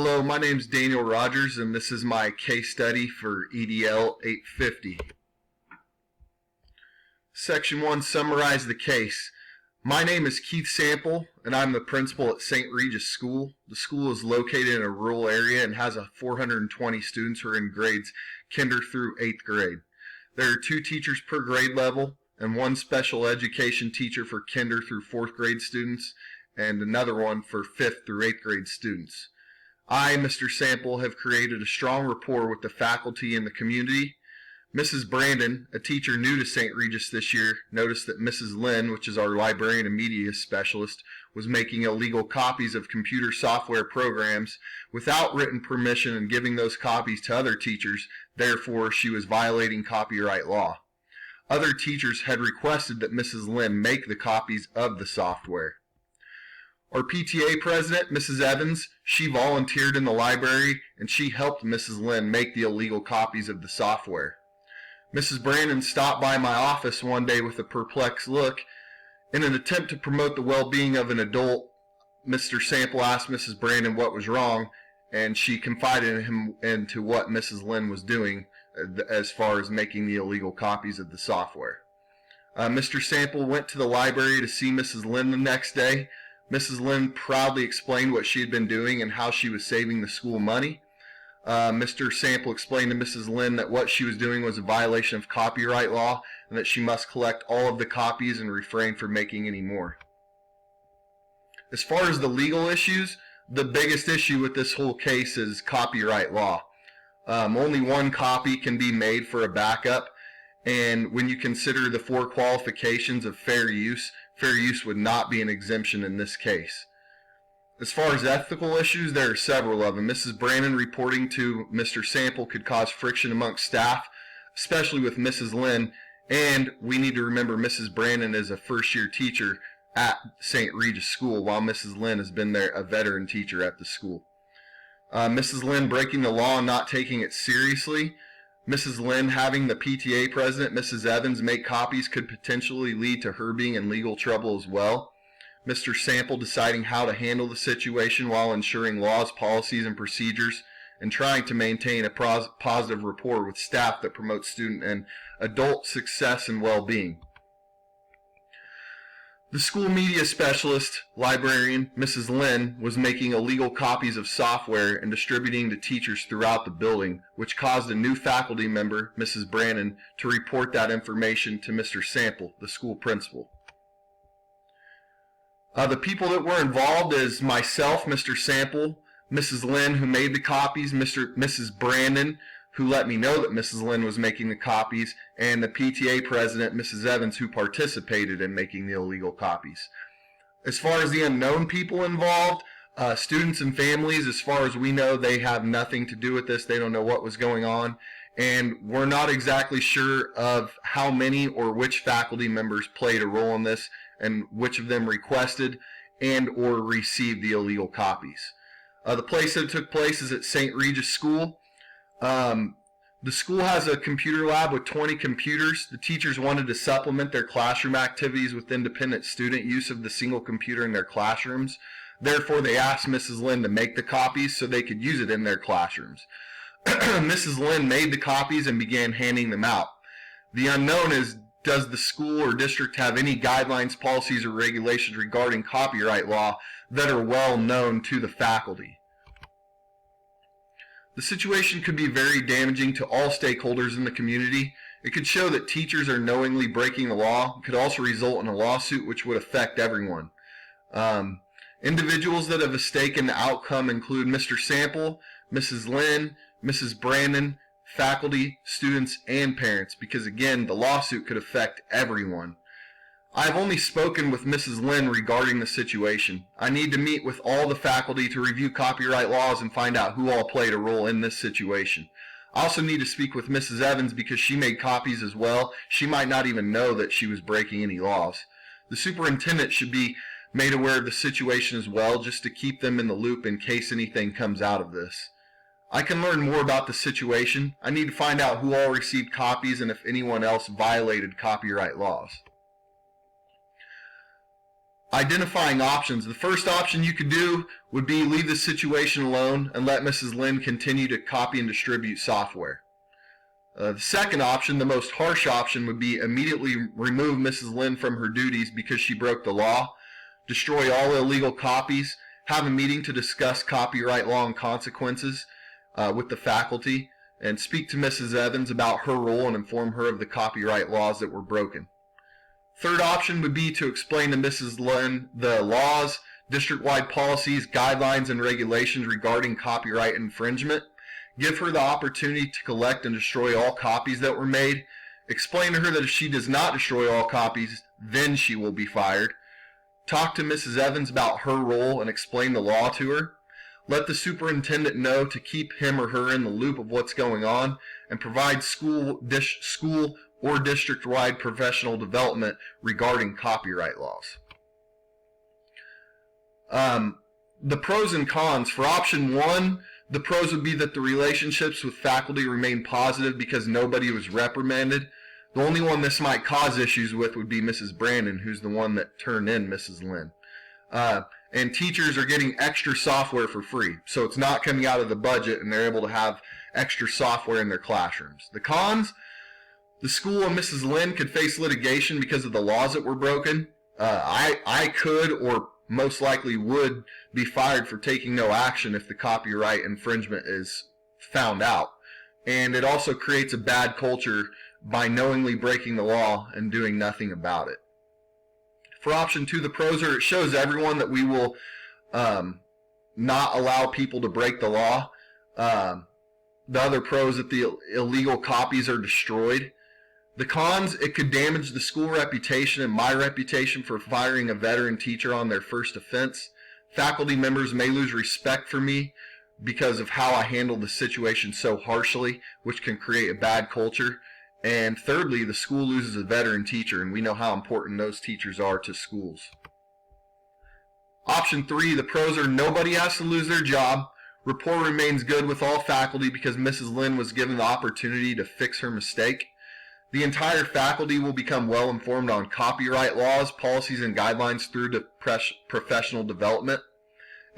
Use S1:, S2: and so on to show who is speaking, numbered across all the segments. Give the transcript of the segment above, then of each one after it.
S1: Hello, my name is Daniel Rogers, and this is my case study for EDL 850. Section 1, summarize the case. My name is Keith Sample, and I'm the principal at St. Regis School. The school is located in a rural area and has 420 students who are in grades kinder through 8th grade. There are 2 teachers per grade level, and 1 special education teacher for kinder through 4th grade students, and another one for 5th through 8th grade students. I, Mr. Sample, have created a strong rapport with the faculty and the community. Mrs. Brandon, a teacher new to St. Regis this year, noticed that Mrs. Lynn, which is our librarian and media specialist, was making illegal copies of computer software programs without written permission and giving those copies to other teachers. Therefore, she was violating copyright law. Other teachers had requested that Mrs. Lynn make the copies of the software. Our PTA president, Mrs. Evans, she volunteered in the library and she helped Mrs. Lynn make the illegal copies of the software. Mrs. Brandon stopped by my office one day with a perplexed look. In an attempt to promote the well-being of an adult, Mr. Sample asked Mrs. Brandon what was wrong, and she confided into what Mrs. Lynn was doing as far as making the illegal copies of the software. Mr. Sample went to the library to see Mrs. Lynn the next day. Mrs. Lynn proudly explained what she had been doing and how she was saving the school money. Mr. Sample explained to Mrs. Lynn that what she was doing was a violation of copyright law and that she must collect all of the copies and refrain from making any more. As far as the legal issues, the biggest issue with this whole case is copyright law. Only 1 copy can be made for a backup, and when you consider the 4 qualifications of fair use would not be an exemption in this case. As far as ethical issues, there are several of them. Mrs. Brandon reporting to Mr. Sample could cause friction amongst staff, especially with Mrs. Lynn, and we need to remember Mrs. Brandon is a first-year teacher at St. Regis School, while Mrs. Lynn has been there, a veteran teacher at the school. Mrs. Lynn breaking the law and not taking it seriously. Mrs. Lynn having the PTA president, Mrs. Evans, make copies could potentially lead to her being in legal trouble as well. Mr. Sample deciding how to handle the situation while ensuring laws, policies, and procedures, and trying to maintain a positive rapport with staff that promotes student and adult success and well-being. The school media specialist, librarian, Mrs. Lynn, was making illegal copies of software and distributing to teachers throughout the building, which caused a new faculty member, Mrs. Brandon, to report that information to Mr. Sample, the school principal. The people that were involved is myself, Mr. Sample, Mrs. Lynn, who made the copies, Mrs. Brandon, who let me know that Mrs. Lynn was making the copies, and the PTA president, Mrs. Evans, who participated in making the illegal copies. As far as the unknown people involved, students and families, as far as we know, they have nothing to do with this. They don't know what was going on, and we're not exactly sure of how many or which faculty members played a role in this and which of them requested and or received the illegal copies. The place that it took place is at St. Regis School. The school has a computer lab with 20 computers. The teachers wanted to supplement their classroom activities with independent student use of the single computer in their classrooms. Therefore, they asked Mrs. Lynn to make the copies so they could use it in their classrooms. Mrs. Lynn made the copies and began handing them out. The unknown is, does the school or district have any guidelines, policies, or regulations regarding copyright law that are well known to the faculty? The situation could be very damaging to all stakeholders in the community. It could show that teachers are knowingly breaking the law. It could also result in a lawsuit which would affect everyone. Individuals that have a stake in the outcome include Mr. Sample, Mrs. Lynn, Mrs. Brandon, faculty, students, and parents, because again, the lawsuit could affect everyone. I've only spoken with Mrs. Lynn regarding the situation. I need to meet with all the faculty to review copyright laws and find out who all played a role in this situation. I also need to speak with Mrs. Evans because she made copies as well. She might not even know that she was breaking any laws. The superintendent should be made aware of the situation as well, just to keep them in the loop in case anything comes out of this. I can learn more about the situation. I need to find out who all received copies and if anyone else violated copyright laws. Identifying options. The first option you could do would be leave the situation alone and let Mrs. Lynn continue to copy and distribute software. The second option, the most harsh option, would be immediately remove Mrs. Lynn from her duties because she broke the law, destroy all illegal copies, have a meeting to discuss copyright law and consequences with the faculty, and speak to Mrs. Evans about her role and inform her of the copyright laws that were broken. Third option would be to explain to Mrs. Lynn the laws, district-wide policies, guidelines, and regulations regarding copyright infringement. Give her the opportunity to collect and destroy all copies that were made. Explain to her that if she does not destroy all copies, then she will be fired. Talk to Mrs. Evans about her role and explain the law to her. Let the superintendent know to keep him or her in the loop of what's going on and provide school or district-wide professional development regarding copyright laws. The pros and cons. For option one, the pros would be that the relationships with faculty remain positive because nobody was reprimanded. The only one this might cause issues with would be Mrs. Brandon, who's the one that turned in Mrs. Lynn. And teachers are getting extra software for free, so it's not coming out of the budget, and they're able to have extra software in their classrooms. The cons, the school and Mrs. Lynn could face litigation because of the laws that were broken. I could, or most likely would, be fired for taking no action if the copyright infringement is found out. And it also creates a bad culture by knowingly breaking the law and doing nothing about it. For option two, the pros are it shows everyone that we will not allow people to break the law. The other pros that the illegal copies are destroyed. The cons, it could damage the school reputation and my reputation for firing a veteran teacher on their first offense. Faculty members may lose respect for me because of how I handled the situation so harshly, which can create a bad culture. And thirdly, the school loses a veteran teacher, and we know how important those teachers are to schools. Option three, the pros are nobody has to lose their job. Rapport remains good with all faculty because Mrs. Lynn was given the opportunity to fix her mistake. The entire faculty will become well informed on copyright laws, policies, and guidelines through the professional development.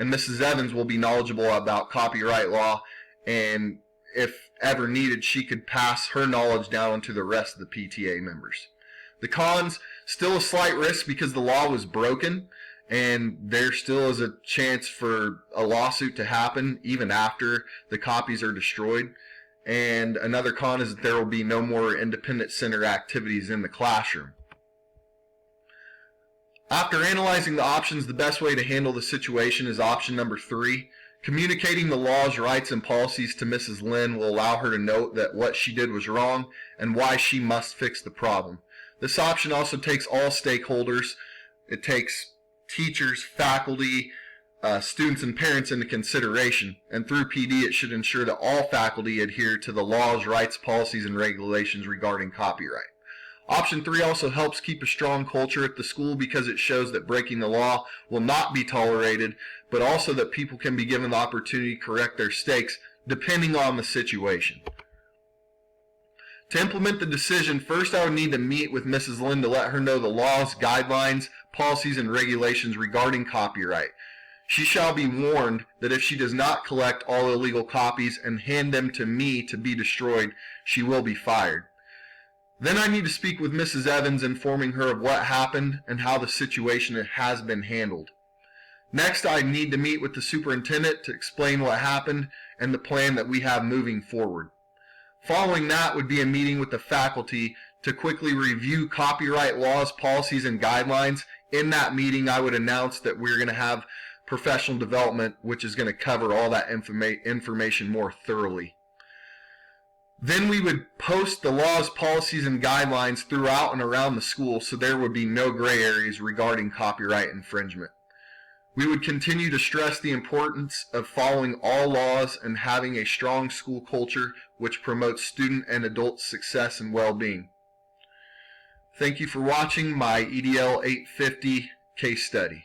S1: And Mrs. Evans will be knowledgeable about copyright law, and if ever needed, she could pass her knowledge down onto the rest of the PTA members. The cons, still a slight risk because the law was broken, and there still is a chance for a lawsuit to happen even after the copies are destroyed. And another con is that there will be no more independent center activities in the classroom. After analyzing the options, the best way to handle the situation is option number three. Communicating the laws, rights, and policies to Mrs. Lynn will allow her to note that what she did was wrong and why she must fix the problem. This option also takes all stakeholders. It takes teachers, faculty, students, and parents into consideration. And through PD, it should ensure that all faculty adhere to the laws, rights, policies, and regulations regarding copyright. Option three also helps keep a strong culture at the school because it shows that breaking the law will not be tolerated, but also that people can be given the opportunity to correct their mistakes depending on the situation. To implement the decision, first I would need to meet with Mrs. Lynn to let her know the laws, guidelines, policies, and regulations regarding copyright. She shall be warned that if she does not collect all illegal copies and hand them to me to be destroyed, she will be fired. Then I need to speak with Mrs. Evans, informing her of what happened and how the situation has been handled. Next, I need to meet with the superintendent to explain what happened and the plan that we have moving forward. Following that would be a meeting with the faculty to quickly review copyright laws, policies, and guidelines. In that meeting, I would announce that we're going to have professional development, which is going to cover all that information more thoroughly. Then we would post the laws, policies, and guidelines throughout and around the school so there would be no gray areas regarding copyright infringement. We would continue to stress the importance of following all laws and having a strong school culture which promotes student and adult success and well-being. Thank you for watching my EDL 850 case study.